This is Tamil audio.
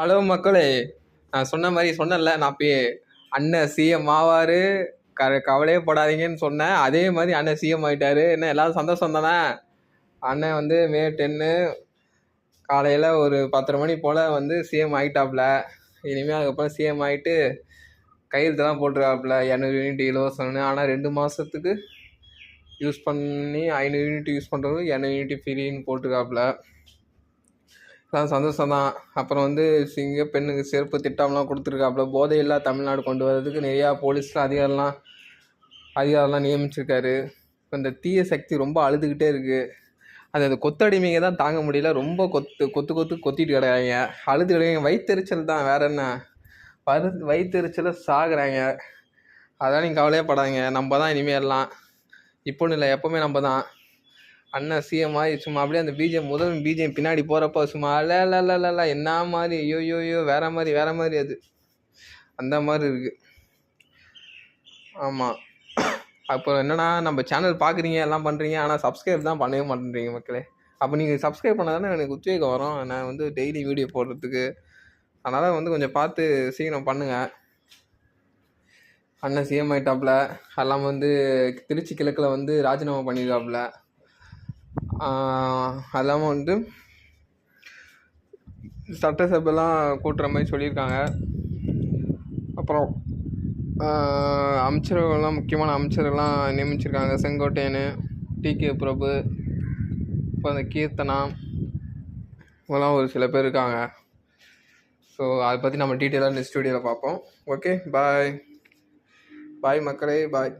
ஹலோ மக்களே, நான் சொன்ன மாதிரி சொன்னேன்ல, நான் போய் அண்ணன் சிஎம் ஆவாரு, கவலையே படாதீங்கன்னு சொன்னேன். அதே மாதிரி அண்ணன் சிஎம் ஆகிட்டாரு. என்ன எல்லாரும் சந்தோஷம் தானே? அண்ணன் வந்து மே 10 காலையில் ஒரு 10:30 மணி போல் வந்து சிஎம் ஆகிட்டாப்புல. இனிமேல் அதுக்கப்புறம் சிஎம் ஆகிட்டு கையெழுத்துலாம் போட்டிருக்காப்புல 200 யூனிட் இலவசம்னு. ஆனால் 2 மாதத்துக்கு யூஸ் பண்ணி 500 யூனிட் யூஸ் பண்ணுறது 200 யூனிட் ஃப்ரீன்னு போட்டிருக்காப்புல. எல்லாம் சந்தோஷம் தான். அப்புறம் வந்து சிங்க பெண்ணுக்கு செருப்பு திட்டம்லாம் கொடுத்துருக்காப்புல. போதையில்லா தமிழ்நாடு கொண்டு வர்றதுக்கு நிறையா போலீஸில் அதிகாரம்லாம் நியமிச்சிருக்காரு. இப்போ இந்த தீய சக்தி ரொம்ப அழுதுகிட்டே இருக்குது. அது கொத்தடிமைங்க தான் தாங்க முடியல. ரொம்ப கொத்திட்டு கிடக்காங்க, அழுது கிடக்காங்க. வயிற்றுச்சல் தான், வேற என்ன, வயிற்றுச்சல சாகுறாங்க. அதான் நீங்கள் கவலையே படாதீங்க. நம்ம தான் இனிமேல் எல்லாம். இப்போன்னு இல்லை, எப்போவுமே நம்ம தான். அண்ணன் சிஎம் ஆகி சும்மா அப்படியே அந்த முதல் பிஜிஎம் பின்னாடி போகிறப்ப சும்மா இல்ல என்ன மாதிரி ஐயோ வேற மாதிரி அது அந்த மாதிரி இருக்குது. ஆமாம். அப்புறம் என்னன்னா, நம்ம சேனல் பார்க்குறீங்க, எல்லாம் பண்ணுறீங்க, ஆனால் சப்ஸ்கிரைப் தான் பண்ணவே மாட்டேன்றீங்க மக்களே. அப்போ நீங்கள் சப்ஸ்கிரைப் பண்ணால் தானே எனக்கு உத்வேகம் வரும், நான் வந்து டெய்லி வீடியோ போடுறதுக்கு. அதனால் வந்து கொஞ்சம் பார்த்து சீக்கிரம் பண்ணுங்கள். அண்ணன் சிஎம் ஆகிட்டாப்புல. எல்லாம் வந்து திருச்சி கிழக்கில் வந்து ராஜினாமா பண்ணியிருக்காப்புல. அது இல்லாமல் வந்து சட்டசபைலாம் கூட்டுற மாதிரி சொல்லியிருக்காங்க. அப்புறம் அமைச்சர்கள்லாம், முக்கியமான அமைச்சர்கள்லாம் நியமிச்சிருக்காங்க. செங்கோட்டையன், டிகே பிரபு, இப்போ அந்த கீர்த்தனா, இவங்கெல்லாம் ஒரு சில பேர் இருக்காங்க. ஸோ அதை பற்றி நம்ம டீட்டெயிலாக நெக்ஸ்ட் வீடியோவில் பார்ப்போம். ஓகே, பாய் மக்களே, பாய்.